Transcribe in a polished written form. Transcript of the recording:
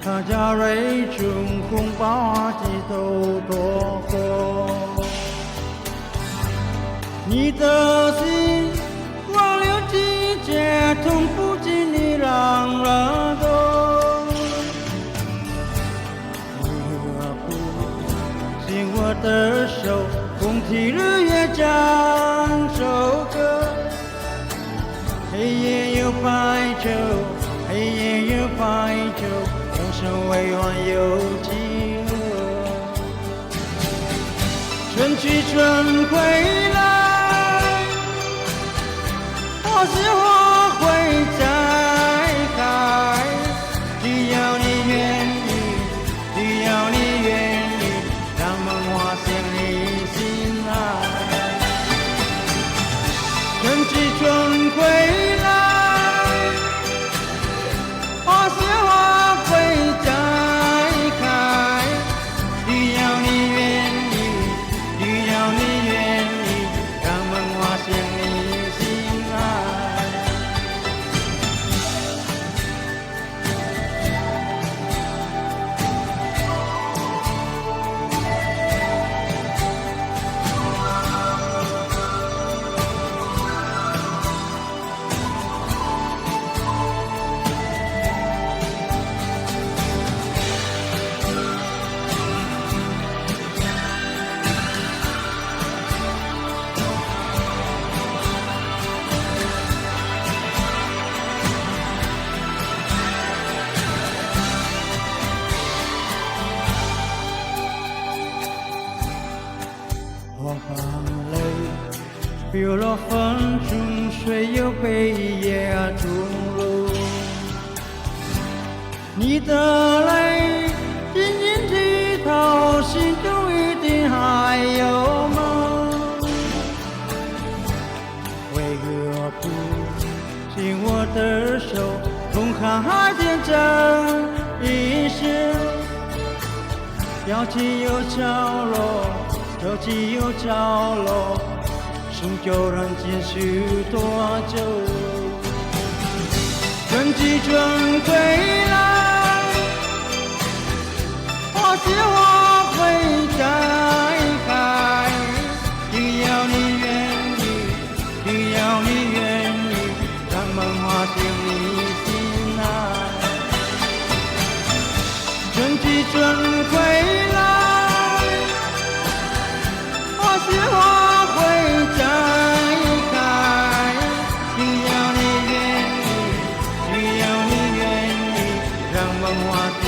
他家瑞春红八季都多火，你的心挽留季节，痛不尽你让人懂。你何不紧我的手，共提日月讲首歌？黑夜有白昼，黑夜有白昼，红尘未完有几何？春去春回来，花谢花会再开。只要你愿意，只要你愿意，让梦花现你心爱。春去春回来，花谢花会再开。只要你愿意，只要你愿意，让梦花现你心爱。我把泪流落风中，水又被夜中流。你的泪紧紧剔透，心中一定还有梦。为何不紧我的手，同航海见证一生？飘起又飘落，潮起又潮落，终究能继续多久？春去春回来，花谢花会再开。只要你愿意，只要你愿意，让梦花现你心爱。春去春回来，花谢花会再开。只要你愿意，只要你愿意，让梦花谢